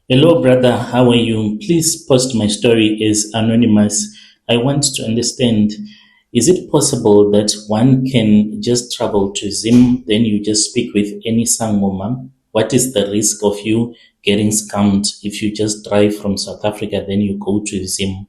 Hello, brother. How are you? Please post my story as anonymous. I want to understand, is it possible that one can just travel to Zim, then you just speak with any Sangoma? What is the risk of you getting scammed if you just drive from South Africa, then you go to Zim?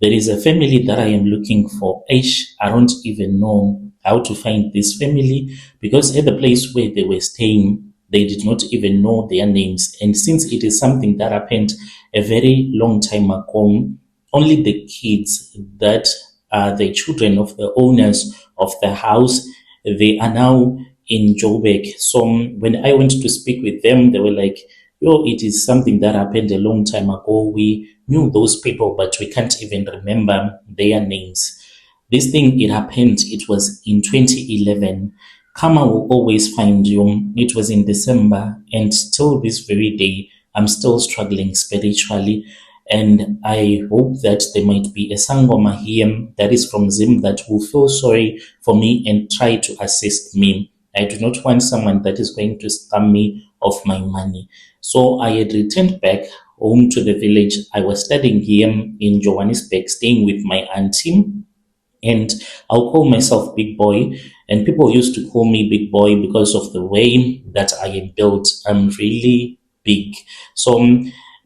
There is a family that I am looking for. I don't even know how to find this family because at the place where they were staying, they did not even know their names. And since it is something that happened a very long time ago, only the kids that are the children of the owners of the house, they are now in Joburg. So when I went to speak with them, they were like, yo, it is something that happened a long time ago. We knew those people, but we can't even remember their names. This thing, it happened, it was in 2011. Karma will always find you. It was in December, and till this very day, I'm still struggling spiritually. And I hope that there might be a Sangoma here that is from Zim that will feel sorry for me and try to assist me. I do not want someone that is going to scam me of my money. So I had returned back home to the village. I was studying here in Johannesburg, staying with my auntie, and I'll call myself Big Boy. And people used to call me Big Boy because of the way that I am built. I'm really big. So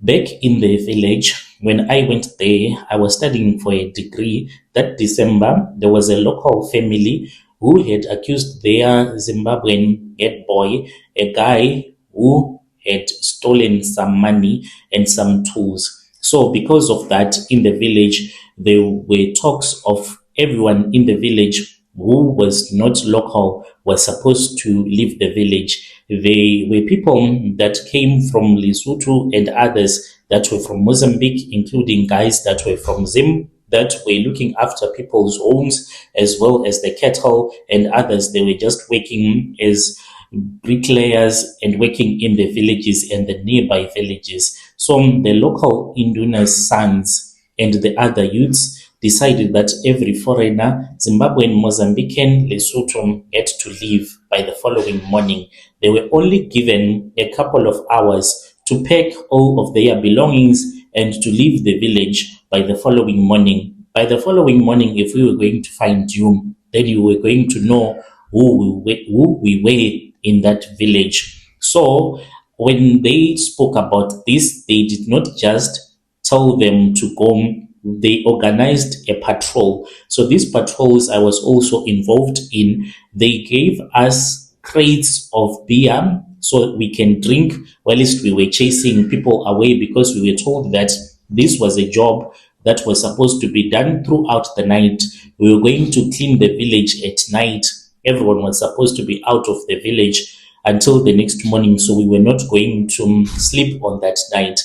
back in the village, when I went there, I was studying for a degree. That December, there was a local family who had accused their Zimbabwean head boy, a guy who had stolen some money and some tools. So because of that, in the village, there were talks of everyone in the village who was not local was supposed to leave the village. They were people that came from Lesotho and others that were from Mozambique, including guys that were from Zim, that were looking after people's homes as well as the cattle, and others they were just working as bricklayers and working in the villages and the nearby villages. So the local Induna's sons and the other youths decided that every foreigner, Zimbabwean, Mozambican, Lesotho, had to leave by the following morning. They were only given a couple of hours to pack all of their belongings and to leave the village by the following morning. By the following morning, if we were going to find you, then you were going to know who we were in that village. So when they spoke about this, they did not just tell them to go, they organized a patrol. So these patrols I was also involved in. They gave us crates of beer so we can drink whilst we were chasing people away, because we were told that this was a job that was supposed to be done throughout the night. We were going to clean the village at night. Everyone was supposed to be out of the village until the next morning, so we were not going to sleep on that night.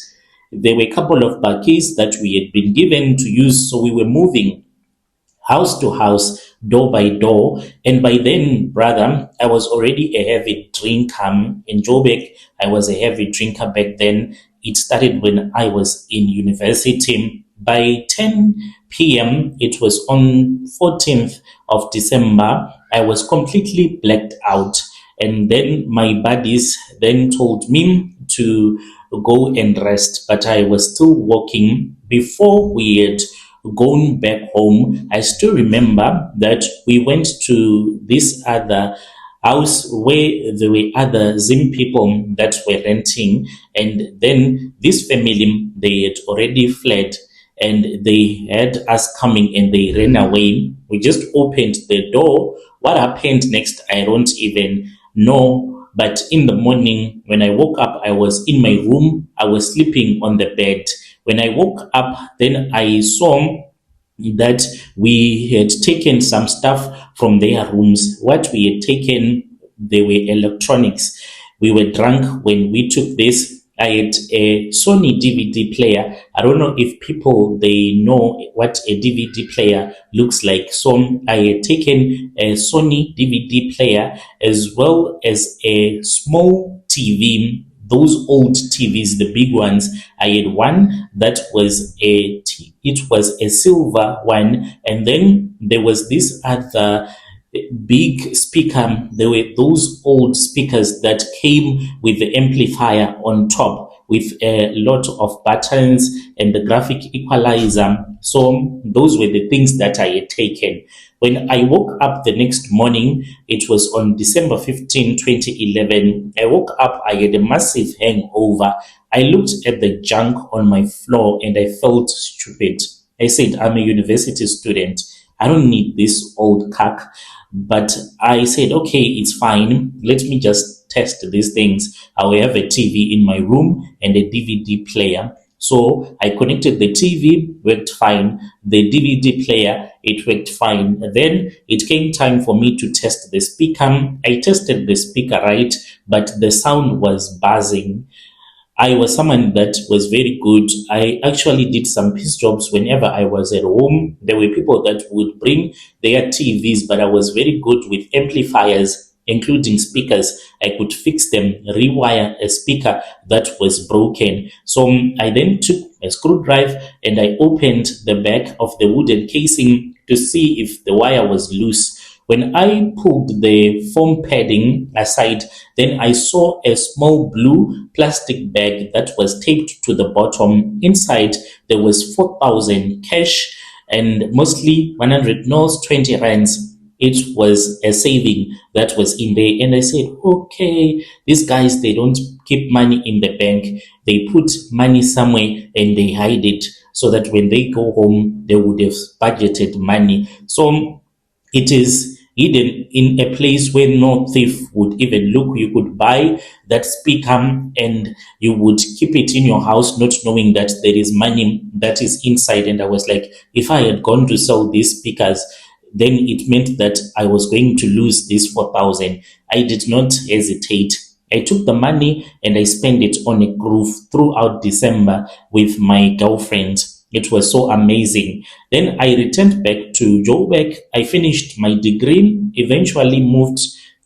There were a couple of bakkies that we had been given to use, so we were moving house to house, door by door. And by then, brother, I was already a heavy drinker in Joburg. I was a heavy drinker back then. It started when I was in university. By 10 p.m., it was on 14th of December, I was completely blacked out. And then my buddies then told me to go and rest, but I was still walking. Before we had gone back home, I still remember that we went to this other house where there were other Zim people that were renting, and then this family, they had already fled and they had us coming and they ran away. We just opened the door. What happened next, I don't even know. But in the morning, when I woke up, I was in my room. I was sleeping on the bed. When I woke up, then I saw that we had taken some stuff from their rooms. What we had taken, they were electronics. We were drunk when we took this. I had a Sony DVD player. I don't know if people, they know what a DVD player looks like. So I had taken a Sony DVD player as well as a small TV, those old TVs, the big ones. I had one that was it was a silver one, and then there was this other big speaker. There were those old speakers that came with the amplifier on top. with a lot of buttons and the graphic equalizer. So those were the things that I had taken. When I woke up the next morning, it was on December 15, 2011. I woke up, I had a massive hangover. I looked at the junk on my floor and I felt stupid. I said, I'm a university student. I don't need this old cack. But I said, okay, it's fine. Let me just test these things. I will have a TV in my room and a DVD player. So I connected the TV, worked fine. The DVD player, it worked fine. Then it came time for me to test the speaker. I tested the speaker right, but the sound was buzzing. I was someone that was very good. I actually did some piece jobs whenever I was at home. There were people that would bring their TVs, but I was very good with amplifiers, including speakers. I could fix them, rewire a speaker that was broken. So I then took a screwdriver and I opened the back of the wooden casing to see if the wire was loose. When I pulled the foam padding aside, then I saw a small blue plastic bag that was taped to the bottom. Inside, there was 4,000 cash and mostly 100 notes, 20 rands. It was a saving that was in there. And I said, okay, these guys, they don't keep money in the bank. They put money somewhere and they hide it so that when they go home, they would have budgeted money. So it is hidden in a place where no thief would even look. You could buy that speaker and you would keep it in your house, not knowing that there is money that is inside. And I was like, if I had gone to sell these speakers, then it meant that I was going to lose this 4,000. I did not hesitate. I took the money and I spent it on a groove throughout December with my girlfriend. It was so amazing. Then I returned back to Joburg. I finished my degree, eventually moved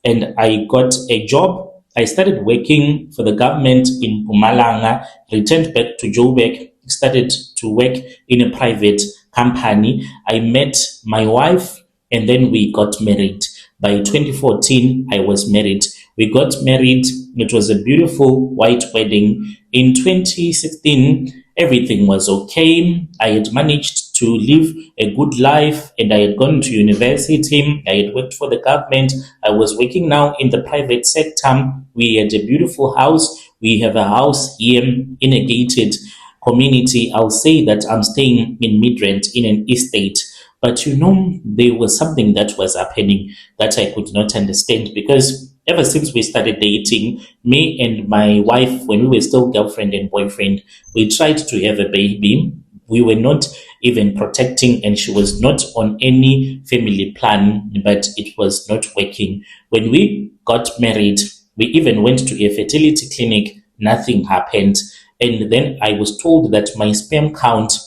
and I got a job. I started working for the government in Mpumalanga, returned back to Joburg, started to work in a private company. I met my wife and then we got married. By 2014, I was married. We got married. It was a beautiful white wedding. In 2016, everything was okay. I had managed to live a good life and I had gone to university. I had worked for the government. I was working now in the private sector. We had a beautiful house. We have a house here in a gated community. I'll say that I'm staying in Midrand in an estate. But there was something that was happening that I could not understand because ever since we started dating, me and my wife, when we were still girlfriend and boyfriend, we tried to have a baby. We were not even protecting and she was not on any family plan, but it was not working. When we got married, we even went to a fertility clinic. Nothing happened. And then I was told that my sperm count,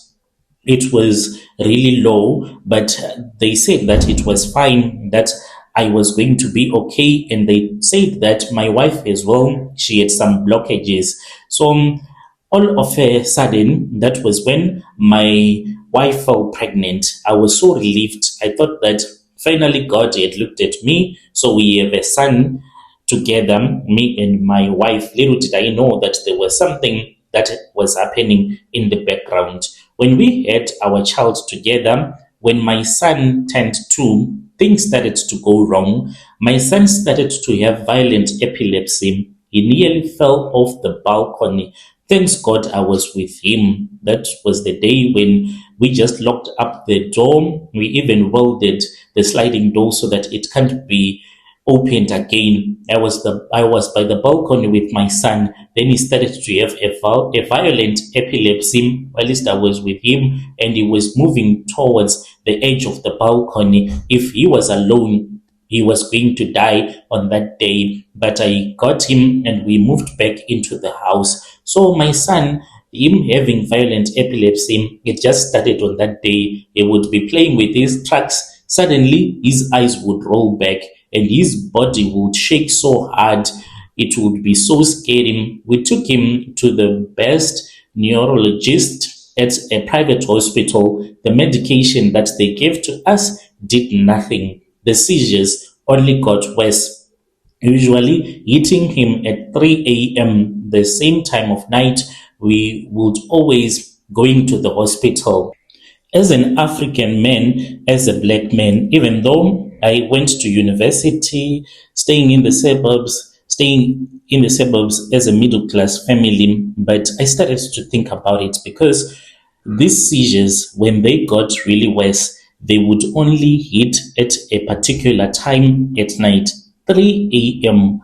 it was really low, but they said that it was fine, that I was going to be okay. And they said that my wife as well, she had some blockages. So all of a sudden, that was when my wife fell pregnant. I was so relieved. I thought that finally God had looked at me. So we have a son together, me and my wife. Little did I know that there was something that was happening in the background. When we had our child together, when my son turned 2, things started to go wrong. My son started to have violent epilepsy. He nearly fell off the balcony. Thanks God I was with him. That was the day when we just locked up the door. We even welded the sliding door so that it can't be opened again. I was by the balcony with my son. Then he started to have a violent epilepsy. At least I was with him, and he was moving towards the edge of the balcony. If he was alone, he was going to die on that day. But I got him, and we moved back into the house. So my son, him having violent epilepsy, it just started on that day. He would be playing with his tracks. Suddenly, his eyes would roll back and his body would shake so hard. It would be so scary. We took him to the best neurologist at a private hospital. The medication that they gave to us did nothing. The seizures only got worse, usually hitting him at 3 a.m. the same time of night, we would always going to the hospital. As an African man, as a black man, even though I went to university, staying in the suburbs as a middle class family, but I started to think about it because these seizures, when they got really worse, they would only hit at a particular time at night, 3 a.m.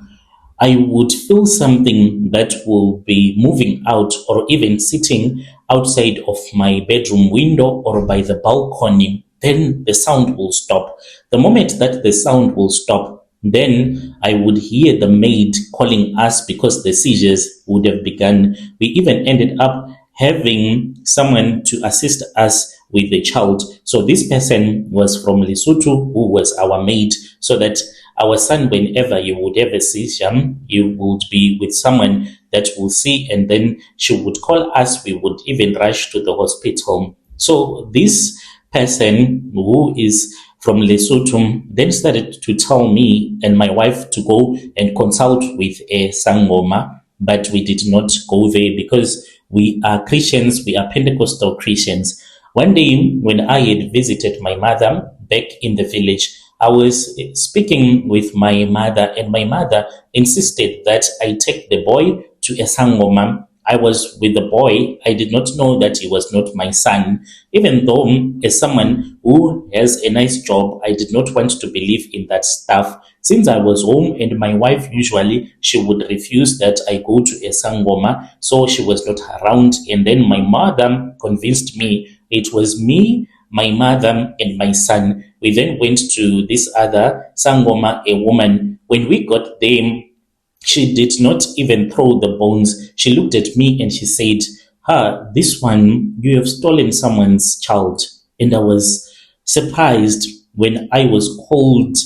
I would feel something that will be moving out or even sitting outside of my bedroom window or by the balcony. Then the sound will stop. The moment that the sound will stop, then I would hear the maid calling us because the seizures would have begun. We even ended up having someone to assist us with the child. So this person was from Lesotho, who was our maid, so that our son, whenever you would have a seizure, you would be with someone that will see, and then she would call us. We would even rush to the hospital. So this person who is from Lesotho then started to tell me and my wife to go and consult with a Sangoma, but we did not go there because we are Christians, we are Pentecostal Christians. One day when I had visited my mother back in the village, I was speaking with my mother, and my mother insisted that I take the boy to a Sangoma. I was with the boy. I did not know that he was not my son. Even though, as someone who has a nice job, I did not want to believe in that stuff. Since I was home and my wife usually, she would refuse that I go to a Sangoma, so she was not around. And then my mother convinced me. It was me, my mother, and my son. We then went to this other Sangoma, a woman. When we got there, she did not even throw the bones. She looked at me and she said, this one, you have stolen someone's child. And I was surprised when I was called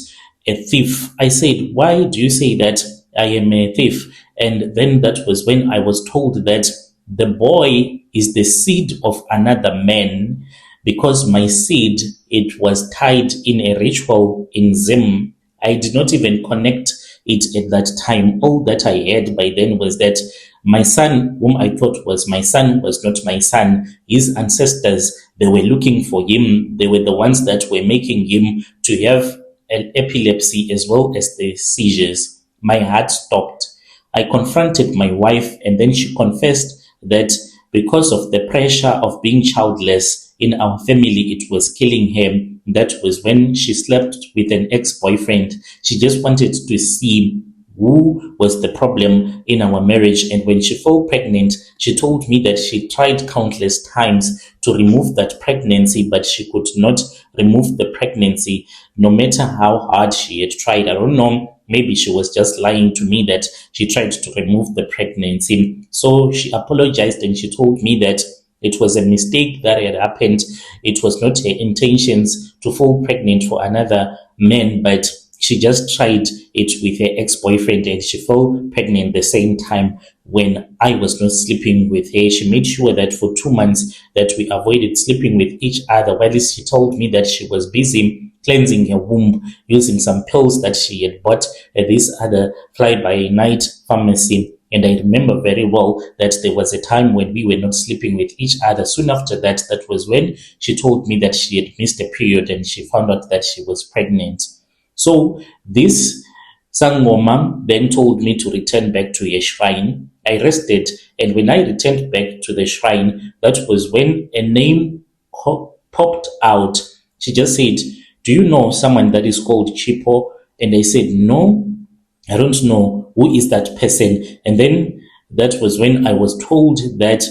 a thief. I said, why do you say that I am a thief? And then that was when I was told that the boy is the seed of another man, because my seed, it was tied in a ritual in Zim. I did not even connect it at that time. All that I had by then was that my son, whom I thought was my son, was not my son. His ancestors, they were looking for him. They were the ones that were making him to have an epilepsy as well as the seizures. My heart stopped. I confronted my wife, and then she confessed that because of the pressure of being childless in our family, it was killing her. That was when she slept with an ex-boyfriend. She just wanted to see who was the problem in our marriage. And when she fell pregnant, she told me that she tried countless times to remove that pregnancy, but she could not remove the pregnancy, no matter how hard she had tried. I don't know, maybe she was just lying to me that she tried to remove the pregnancy. So she apologized and she told me that it was a mistake that had happened. It was not her intentions to fall pregnant for another man, but she just tried it with her ex-boyfriend and she fell pregnant the same time when I was not sleeping with her. She made sure that for 2 months that we avoided sleeping with each other, while she told me that she was busy cleansing her womb using some pills that she had bought at this other fly-by-night pharmacy. And I remember very well that there was a time when we were not sleeping with each other. Soon after that, that was when she told me that she had missed a period and she found out that she was pregnant. So this Sangoma then told me to return back to a shrine. I rested, and when I returned back to the shrine, that was when a name popped out. She just said, do you know someone that is called Chipo? And I said, no, I don't know. Who is that person? And then that was when I was told that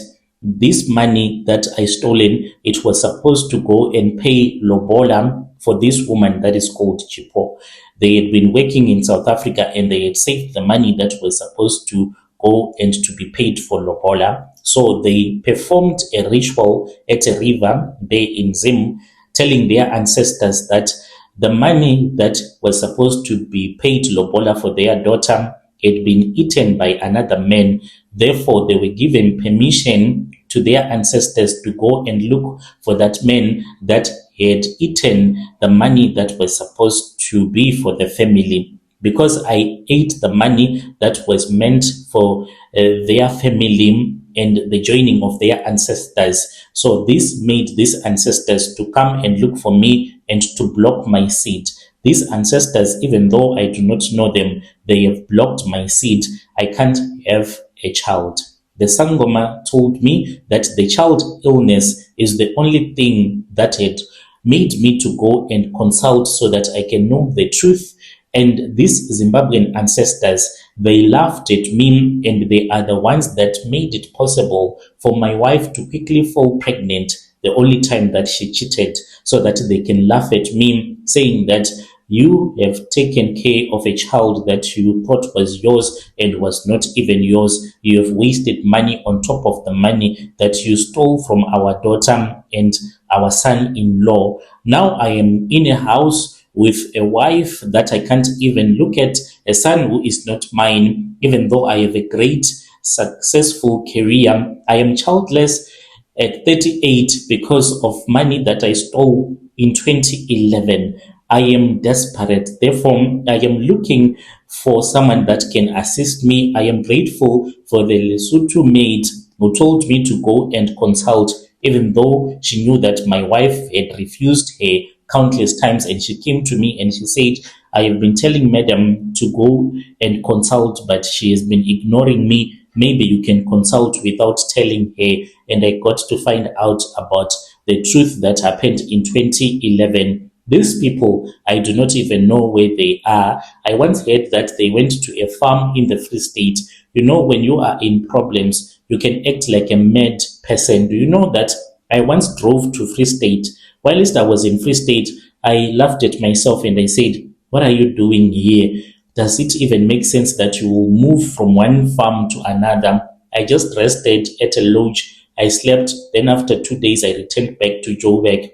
this money that I stolen, it was supposed to go and pay lobola for this woman that is called Chipo. They had been working in South Africa and they had saved the money that was supposed to go and to be paid for lobola. So they performed a ritual at a river there in Zim, telling their ancestors that the money that was supposed to be paid lobola for their daughter had been eaten by another man. Therefore, they were given permission to their ancestors to go and look for that man that had eaten the money that was supposed to be for the family. because I ate the money that was meant for their family and the joining of their ancestors. So this made these ancestors to come and look for me and to block my seed. These ancestors, even though I do not know them, they have blocked my seed. I can't have a child. The Sangoma told me that the child illness is the only thing that had made me to go and consult so that I can know the truth. And these Zimbabwean ancestors, they laughed at me, and they are the ones that made it possible for my wife to quickly fall pregnant the only time that she cheated, so that they can laugh at me, saying that you have taken care of a child that you thought was yours and was not even yours. You have wasted money on top of the money that you stole from our daughter and our son-in-law. Now I am in a house with a wife that I can't even look at, a son who is not mine, even though I have a great, successful career. I am childless at 38 because of money that I stole in 2011. I am desperate. Therefore, I am looking for someone that can assist me. I am grateful for the Lesotho maid who told me to go and consult, even though she knew that my wife had refused her countless times. And she came to me and she said, I have been telling madam to go and consult, but she has been ignoring me. Maybe you can consult without telling her. And I got to find out about the truth that happened in 2011. These people, I do not even know where they are. I once heard that they went to a farm in the Free State. You know, when you are in problems, you can act like a mad person. Do you know that I once drove to Free State? Whilst I was in Free State, I laughed at myself and I said, what are you doing here? Does it even make sense that you will move from one farm to another? I just rested at a lodge. I slept. Then after 2 days, I returned back to Joburg.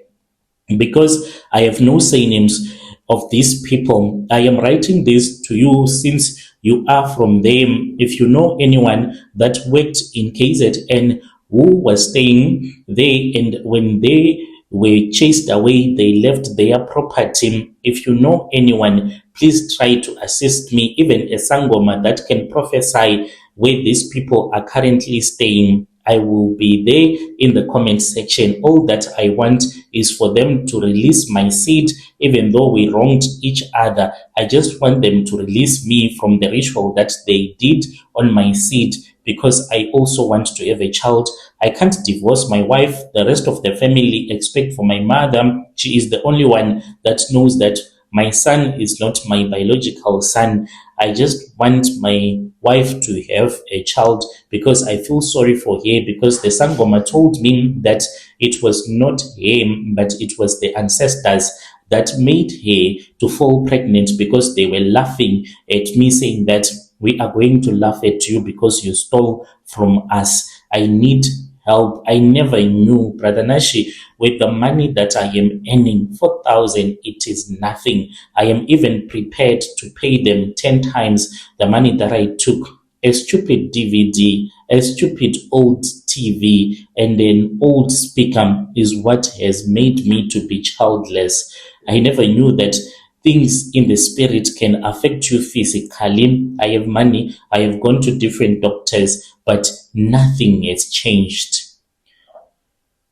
Because I have no surnames of these people, I am writing this to you since you are from them. If you know anyone that worked in KZN who was staying there, and when they were chased away, they left their property. If you know anyone, please try to assist me, even a Sangoma that can prophesy where these people are currently staying. I will be there in the comment section. All that I want is for them to release my seed, even though we wronged each other. I just want them to release me from the ritual that they did on my seed, because I also want to have a child. I can't divorce my wife. The rest of the family, except for my mother, she is the only one that knows that my son is not my biological son. I just want my wife to have a child because I feel sorry for her, because the Sangoma told me that it was not him, but it was the ancestors that made her to fall pregnant, because they were laughing at me, saying that we are going to laugh at you because you stole from us. I need help. I never knew, Brother Nashi, with the money that I am earning, 4,000, it is nothing. I am even prepared to pay them 10 times the money that I took. A stupid DVD, a stupid old TV, and an old speaker is what has made me to be childless. I never knew that things in the spirit can affect you physically. I have money. I have gone to different doctors, but nothing has changed.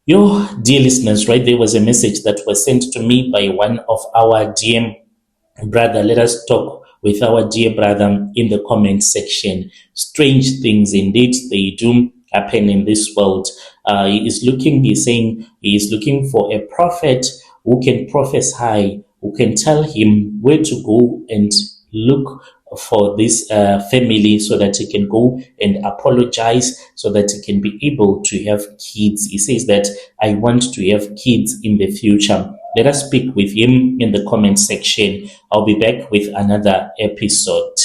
Yo, dear listeners, right, there was a message that was sent to me by one of our dear brother. Let us talk with our dear brother in the comment section. Strange things indeed, they do happen in this world. He's saying he is looking for a prophet who can prophesy, who can tell him where to go and look for this family, so that he can go and apologize, so that he can be able to have kids. He says that I want to have kids in the future. Let us speak with him in the comment section. I'll be back with another episode.